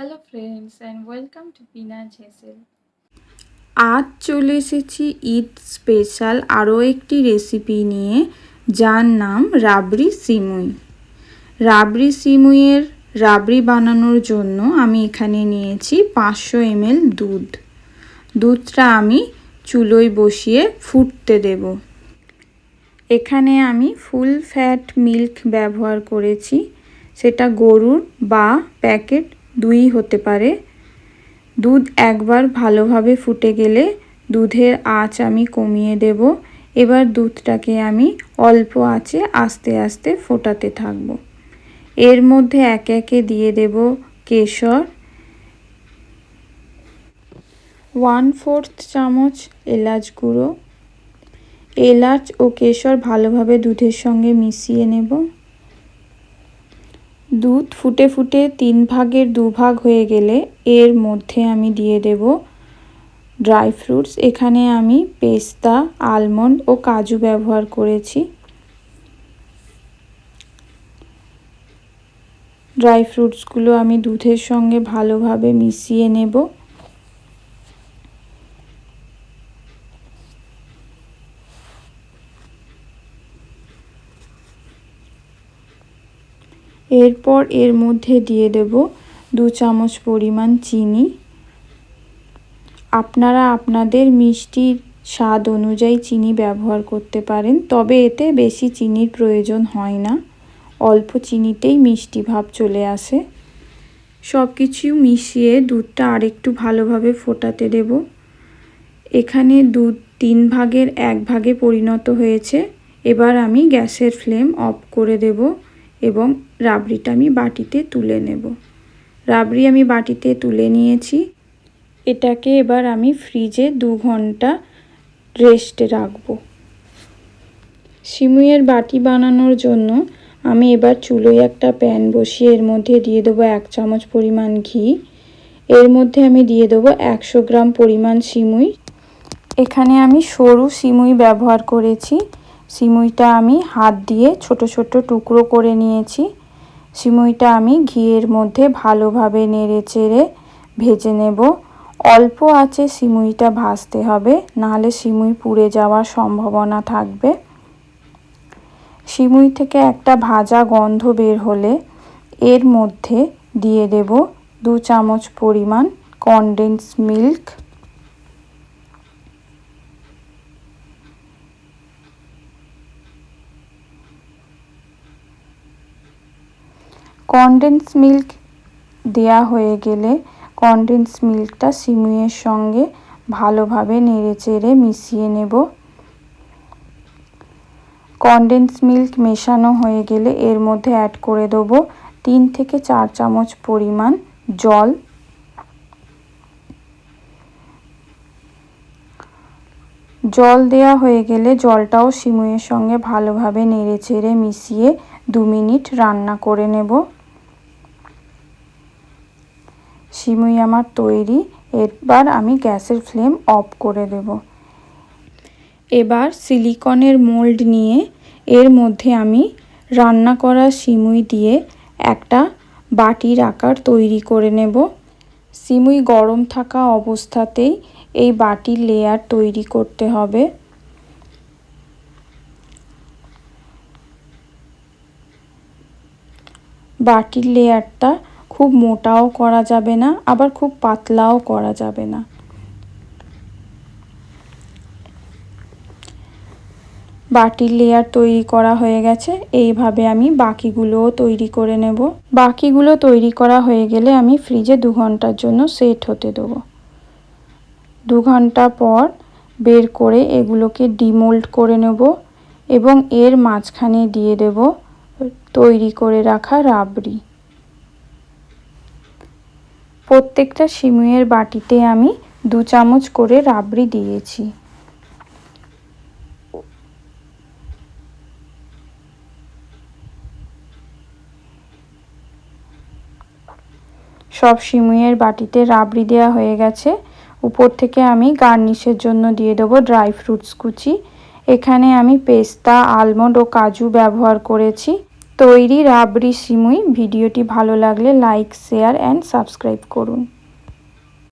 Hello friends and welcome to পিনা ঝেসেল। আজ চলে এসেছি ঈদ স্পেশাল আরও একটি রেসিপি নিয়ে, যার নাম রাবড়ি সিমুই। রাবড়ি সিমুইয়ের রাবড়ি বানানোর জন্য আমি এখানে নিয়েছি 500 ml দুধ। দুধটা আমি চুলোয় বসিয়ে ফুটতে দেব। এখানে আমি ফুল ফ্যাট মিল্ক ব্যবহার করেছি, সেটা গরুর বা প্যাকেট দুই হতে পারে। দুধ একবার ভালোভাবে ফুটে গেলে দুধের আঁচ আমি কমিয়ে দেব। এবার দুধটাকে আমি অল্প আঁচে আস্তে আস্তে ফোটাতে থাকব। এর মধ্যে একে একে দিয়ে দেব কেশর, 1/4 চামচ এলাচ গুঁড়ো। এলাচ ও কেশর ভালোভাবে দুধের সঙ্গে মিশিয়ে নেব। দুধ ফুটে ফুটে 3 ভাগের 2 ভাগ হয়ে গেলে এর মধ্যে আমি দিয়ে দেব ড্রাই ফ্রুটস। এখানে আমি পেস্তা, আলমন্ড ও কাজু ব্যবহার করেছি। ড্রাই ফ্রুটসগুলো আমি দুধের সঙ্গে ভালোভাবে মিশিয়ে নেব। এরপর এর মধ্যে দিয়ে দেব 2 চামচ পরিমাণ চিনি। আপনারা আপনাদের মিষ্টির স্বাদ অনুযায়ী চিনি ব্যবহার করতে পারেন, তবে এতে বেশি চিনির প্রয়োজন হয় না, অল্প চিনিতেই মিষ্টি ভাব চলে আসে। সব কিছু মিশিয়ে দুধটা আরেকটু ভালোভাবে ফোটাতে দেব। এখানে দুধ 3 ভাগের 1 ভাগে পরিণত হয়েছে। এবার আমি গ্যাসের ফ্লেম অফ করে দেব এবং রাবড়িটা আমি বাটিতে তুলে নেব। রাবড়ি আমি বাটিতে তুলে নিয়েছি। এটাকে এবার আমি ফ্রিজে 2 ঘন্টা রেস্টে রাখব। সিমুইয়ের বাটি বানানোর জন্য আমি এবার চুলোয় একটা প্যান বসিয়ে এর মধ্যে দিয়ে দেবো 1 চামচ পরিমাণ ঘি। এর মধ্যে আমি দিয়ে দেবো 100 গ্রাম পরিমাণ সিমুই। এখানে আমি সরু সিমুই ব্যবহার করেছি। সিমুইটা আমি হাত দিয়ে ছোট ছোট টুকরো করে নিয়েছি। সিমুইটা আমি ঘিয়ের মধ্যে ভালোভাবে নেড়ে চেড়ে ভেজে নেব। অল্প আঁচে সিমুইটা ভাজতে হবে, নাহলে সিমুই পুড়ে যাওয়ার সম্ভাবনা থাকবে। সিমুই থেকে একটা ভাজা গন্ধ বের হলে এর মধ্যে দিয়ে দেব 2 চামচ পরিমাণ কনডেন্স মিল্ক। কনডেন্স মিল্ক দেয়া হয়ে গেলে কনডেন্স মিল্কটা সিমুইয়ের সঙ্গে ভালোভাবে নেড়েচেড়ে মিশিয়ে নেব। কনডেন্স মিল্ক মেশানো হয়ে গেলে এর মধ্যে অ্যাড করে দেবো 3 থেকে 4 চামচ পরিমাণ জল। জল দেয়া হয়ে গেলে জলটাও সিমুইয়ের সঙ্গে ভালোভাবে নেড়েচেড়ে মিশিয়ে 2 মিনিট রান্না করে নেব। সিমুই আমার তৈরি। এবার আমি গ্যাসের ফ্লেম অফ করে দেব। এবার সিলিকনের মোল্ড নিয়ে এর মধ্যে আমি রান্না করা সিমুই দিয়ে একটা বাটির আকার তৈরি করে নেব। সিমুই গরম থাকা অবস্থাতেই এই বাটির লেয়ার তৈরি করতে হবে। বাটির লেয়ারটা খুব মোটাও করা যাবে না, আবার খুব পাতলাও করা যাবে না। বাটির লেয়ার তৈরি করা হয়ে গেছে। এইভাবে আমি বাকিগুলোও তৈরি করে নেব। বাকিগুলো তৈরি করা হয়ে গেলে আমি ফ্রিজে 2 ঘন্টার জন্য সেট হতে দেবো। 2 ঘন্টা পর বের করে এগুলোকে ডিমোল্ড করে নেব এবং এর মাঝখানে দিয়ে দেব তৈরি করে রাখা রাবড়ি। প্রত্যেকটা সিমুইয়ের বাটিতে আমি 2 চামচ করে রাবড়ি দিয়েছি। সব সিমুইয়ের বাটিতে রাবড়ি দেওয়া হয়ে গেছে। উপর থেকে আমি গার্নিশের জন্য দিয়ে দেবো ড্রাই ফ্রুটস কুচি। এখানে আমি পেস্তা, আলমন্ড ও কাজু ব্যবহার করেছি। তৈরি রাবড়ি সিমুই। ভিডিওটি ভালো লাগলে লাইক, শেয়ার অ্যান্ড সাবস্ক্রাইব করুন।